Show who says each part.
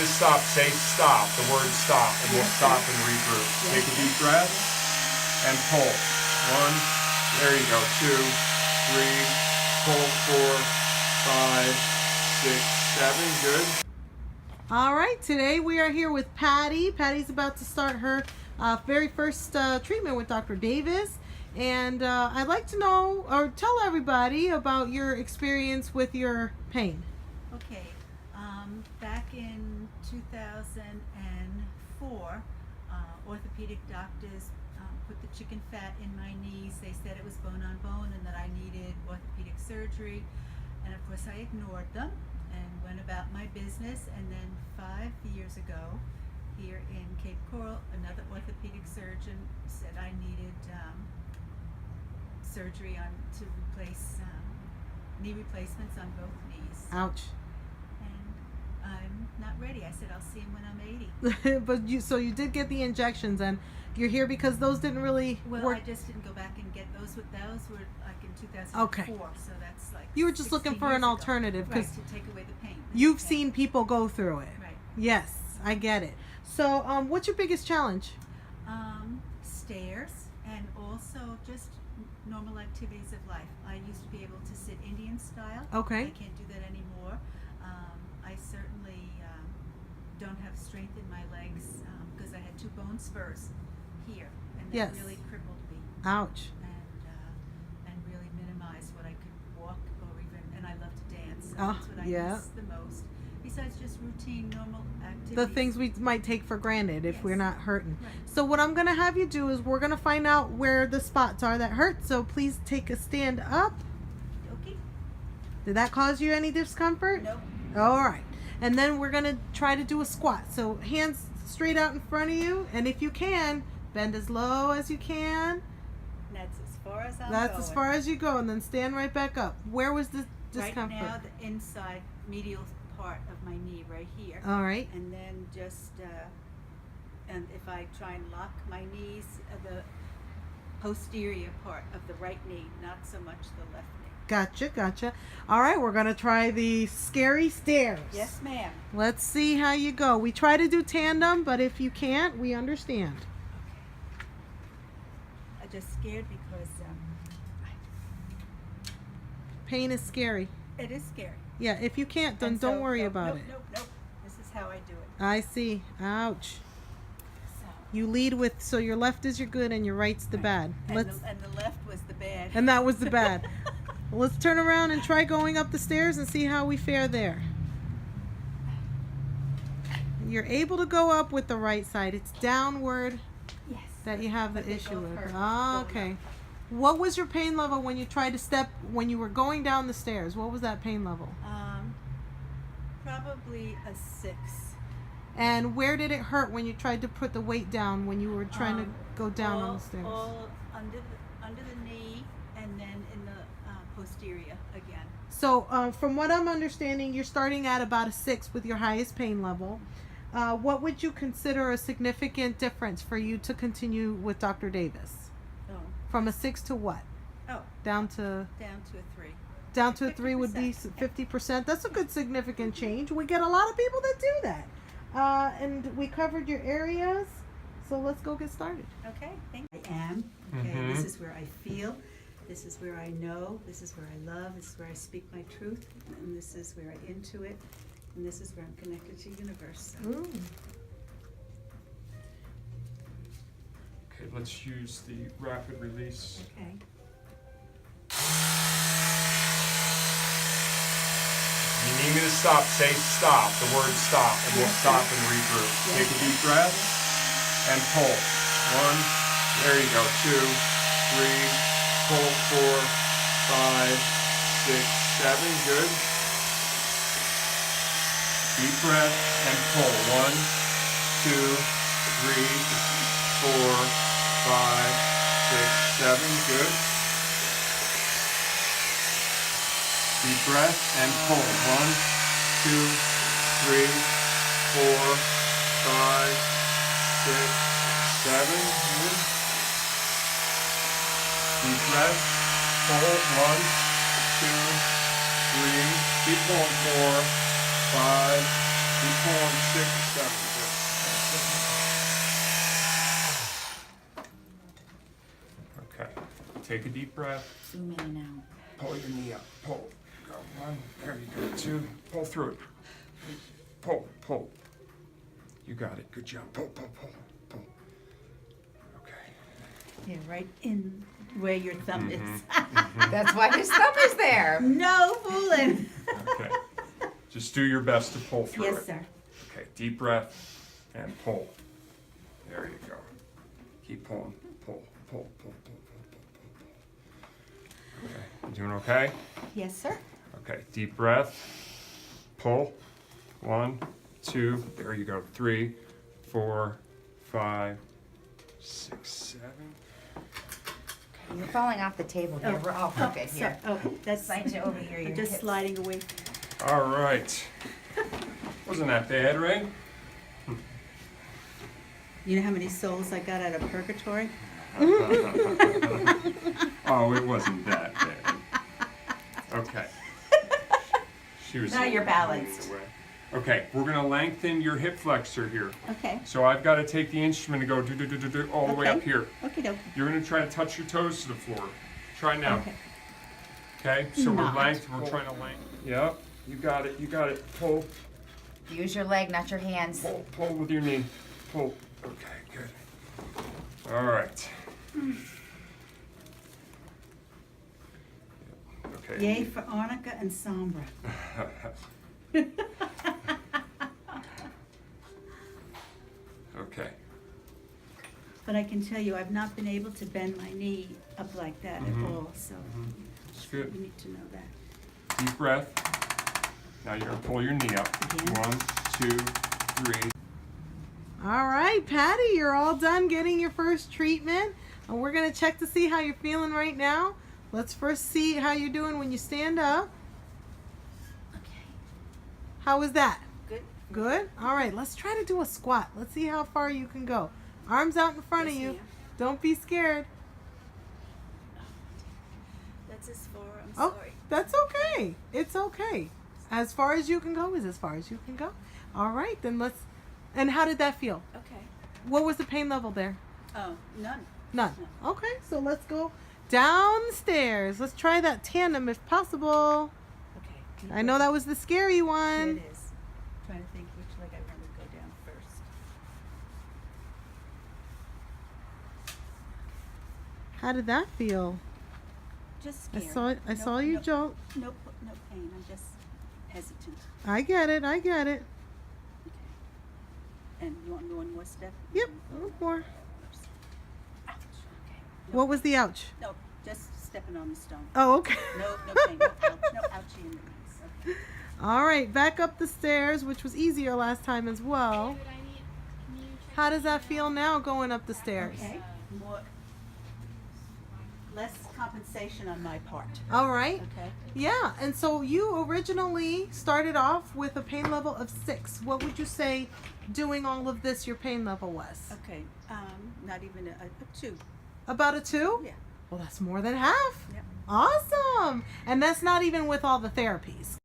Speaker 1: to stop, say stop, the word stop, and we'll stop and regroup. Take a deep breath and pull. 1, there you go, 2, 3, pull, 4, 5, 6, 7, good.
Speaker 2: All right, today we are here with Patty. Patty's about to start her very first treatment with Dr. Davis. And I'd like to know, or tell everybody about your experience with your pain.
Speaker 3: Okay, back in 2004, orthopedic doctors put the chicken fat in my knees. They said it was bone on bone and that I needed orthopedic surgery. And of course I ignored them and went about my business. And then 5 years ago, here in Cape Coral, another orthopedic surgeon said I needed surgery to replace knee replacements on both knees.
Speaker 2: Ouch.
Speaker 3: And I'm not ready. I said I'll see him when I'm 80.
Speaker 2: But so you did get the injections, and you're here because those didn't really
Speaker 3: Well,
Speaker 2: work.
Speaker 3: I just didn't go back and get those. Those were like in 2004.
Speaker 2: Okay.
Speaker 3: So that's like
Speaker 2: You were just looking
Speaker 3: 16
Speaker 2: for an
Speaker 3: years ago.
Speaker 2: alternative,
Speaker 3: Right,
Speaker 2: because
Speaker 3: to take away the pain.
Speaker 2: you've
Speaker 3: Okay.
Speaker 2: seen people go through it.
Speaker 3: Right.
Speaker 2: Yes, I get it. So what's your biggest challenge?
Speaker 3: Stairs and also just normal activities of life. I used to be able to sit Indian style.
Speaker 2: Okay.
Speaker 3: I can't do that anymore. I certainly don't have strength in my legs because I had 2 bone spurs here, and that
Speaker 2: Yes.
Speaker 3: really crippled me
Speaker 2: Ouch.
Speaker 3: and really minimized what I could walk or even. And I love to dance. So
Speaker 2: Oh,
Speaker 3: that's what I
Speaker 2: yeah.
Speaker 3: miss the most. Besides just routine normal activities.
Speaker 2: The things we might take for granted if
Speaker 3: Yes.
Speaker 2: we're not hurting.
Speaker 3: Right.
Speaker 2: So what I'm going to have you do is we're going to find out where the spots are that hurt. So please take a stand up.
Speaker 3: Okay.
Speaker 2: Did that cause you any discomfort?
Speaker 3: Nope.
Speaker 2: All right. And then we're going to try to do a squat. So hands straight out in front of you. And if you can, bend as low as you can.
Speaker 3: That's as far as I'm
Speaker 2: That's
Speaker 3: going.
Speaker 2: as far as you go. And then stand right back up. Where was the discomfort?
Speaker 3: Right now, the inside medial part of my knee right here.
Speaker 2: All right.
Speaker 3: And then just, and if I try and lock my knees, the posterior part of the right knee, not so much the left knee.
Speaker 2: Gotcha. All right, we're going to try the scary stairs.
Speaker 3: Yes, ma'am.
Speaker 2: Let's see how you go. We try to do tandem, but if you can't, we understand.
Speaker 3: Okay. I'm just scared because
Speaker 2: Pain is scary.
Speaker 3: it is scary.
Speaker 2: Yeah, if you can't, then
Speaker 3: And
Speaker 2: don't
Speaker 3: so,
Speaker 2: worry
Speaker 3: nope,
Speaker 2: about
Speaker 3: nope,
Speaker 2: it.
Speaker 3: Nope. This is how I do it.
Speaker 2: I see. Ouch.
Speaker 3: So,
Speaker 2: You lead with, so your left is your good and your right's the bad.
Speaker 3: and,
Speaker 2: Let's,
Speaker 3: the left was the bad.
Speaker 2: and that was the bad. Let's turn around and try going up the stairs and see how we fare there. You're able to go up with the right side. It's downward
Speaker 3: Yes.
Speaker 2: that you have the
Speaker 3: But they
Speaker 2: issue
Speaker 3: both
Speaker 2: with.
Speaker 3: hurt
Speaker 2: Oh,
Speaker 3: going
Speaker 2: okay.
Speaker 3: up.
Speaker 2: What was your pain level when you tried to step, when you were going down the stairs? What was that pain level?
Speaker 3: Probably a 6.
Speaker 2: And where did it hurt when you tried to put the weight down when you were trying to go down on
Speaker 3: all,
Speaker 2: the stairs?
Speaker 3: All under the knee, and then in the posterior again.
Speaker 2: So from what I'm understanding, you're starting at about a 6 with your highest pain level. What would you consider a significant difference for you to continue with Dr. Davis?
Speaker 3: Oh.
Speaker 2: From a 6 to what?
Speaker 3: Oh.
Speaker 2: Down to
Speaker 3: Down to a 3.
Speaker 2: down to a 3 would be 50%. That's a good significant change. We get a lot of people that do that. And we covered your areas. So let's go get started.
Speaker 3: Okay. Thank you. I am. Okay. This is where I feel. This is where I know. This is where I love. This is where I speak my truth. And this is where I intuit. And this is where I'm connected to universe. So.
Speaker 1: Okay, let's use the rapid release.
Speaker 3: Okay.
Speaker 1: If you need me to stop, say stop, the word stop, and we'll stop and regroup. Take a deep breath and pull. 1, there you go, 2, 3, pull, 4, 5, 6, 7, good. Deep breath and pull. 1, 2, 3, 4, 5, 6, 7, good. Deep breath and pull. 1, 2, 3, 4, 5, 6, 7. Good. Deep breath. Pull. 1, 2, 3. Keep pulling. 4, 5, Keep pulling 6, 7. Good. Okay. Take a deep breath.
Speaker 4: Zoom in now.
Speaker 1: Pull your knee up. Pull. Go 1. There you go. 2. Pull through it. Pull. Pull. You got it. Good job. Pull. Pull. Pull. Pull. Okay.
Speaker 3: Yeah, right in where your thumb is.
Speaker 4: That's why his thumb is there.
Speaker 3: No fooling.
Speaker 1: Okay. Just do your best to pull through it.
Speaker 3: Yes, sir.
Speaker 1: Okay. Deep breath and pull. There you go. Keep pulling. Pull. Pull. Pull. Pull. Pull. Pull. Pull. Okay. You doing okay?
Speaker 3: Yes, sir.
Speaker 1: Okay, deep breath. Pull. 1, 2, there you go. 3, 4, 5, 6, 7.
Speaker 4: You're falling off the table here. We're all crooked here.
Speaker 3: That's
Speaker 4: Slide you over here.
Speaker 3: I'm
Speaker 4: your
Speaker 3: just
Speaker 4: hips.
Speaker 3: sliding away.
Speaker 1: All right. Wasn't that bad, right?
Speaker 3: You know how many souls I got out of purgatory?
Speaker 1: Oh, it wasn't that bad. Okay. She was.
Speaker 4: Now you're balanced.
Speaker 1: Okay, we're gonna lengthen your hip flexor here.
Speaker 3: Okay.
Speaker 1: So I've got to take the instrument and go do all the way
Speaker 3: Okay.
Speaker 1: up here.
Speaker 3: Okay, doke.
Speaker 1: You're gonna try to touch your toes to the floor. Try now.
Speaker 3: Okay.
Speaker 1: Okay, so
Speaker 3: Not.
Speaker 1: we're trying to lengthen. Yep, you got it, Pull,
Speaker 4: Use your leg, not your hands.
Speaker 1: pull with your knee. Pull. Okay, good. All right. Okay.
Speaker 3: Yay for arnica and sombra.
Speaker 1: Okay.
Speaker 3: But I can tell you, I've not been able to bend my knee up like that at all, so
Speaker 1: That's good.
Speaker 3: you need to know that.
Speaker 1: Deep breath. Now you're gonna pull your knee up.
Speaker 3: Again.
Speaker 1: 1, 2, 3.
Speaker 2: All right, Patty, you're all done getting your first treatment. And we're going to check to see how you're feeling right now. Let's first see how you're doing when you stand up.
Speaker 3: Okay.
Speaker 2: How was that?
Speaker 3: Good.
Speaker 2: Good? All right, let's try to do a squat. Let's see how far you can go. Arms out in front of
Speaker 3: Yes,
Speaker 2: you.
Speaker 3: ma'am.
Speaker 2: Don't be scared.
Speaker 3: That's as far. I'm
Speaker 2: Oh,
Speaker 3: sorry.
Speaker 2: that's okay. It's okay. As far as you can go is as far as you can go. All right, then let's. And how did that feel?
Speaker 3: Okay.
Speaker 2: What was the pain level there?
Speaker 3: Oh, none.
Speaker 2: None. Okay, so let's go downstairs. Let's try that tandem if possible.
Speaker 3: Okay.
Speaker 2: I know that was the scary
Speaker 3: Here
Speaker 2: one.
Speaker 3: it is. Trying to think which leg I want to go down first.
Speaker 2: How did that feel?
Speaker 3: Just
Speaker 2: I
Speaker 3: scared.
Speaker 2: saw you jolt.
Speaker 3: No pain. I'm just hesitant.
Speaker 2: I get it.
Speaker 3: Okay. And you want one more step?
Speaker 2: Yep. One more.
Speaker 3: Ouch. Okay.
Speaker 2: What was the ouch?
Speaker 3: No, just stepping on the stone.
Speaker 2: Oh, okay.
Speaker 3: No pain. No ouch. No ouchie in the knees. Okay.
Speaker 2: All right, back up the stairs, which was easier last time as well. How does that feel now going up the stairs?
Speaker 3: Okay. Less compensation on my part.
Speaker 2: All right.
Speaker 3: Okay.
Speaker 2: Yeah, and so you originally started off with a pain level of 6. What would you say doing all of this your pain level was?
Speaker 3: Okay. Not even a 2.
Speaker 2: About a 2?
Speaker 3: Yeah.
Speaker 2: Well, that's more than half.
Speaker 3: Yep.
Speaker 2: Awesome. And that's not even with all the therapies.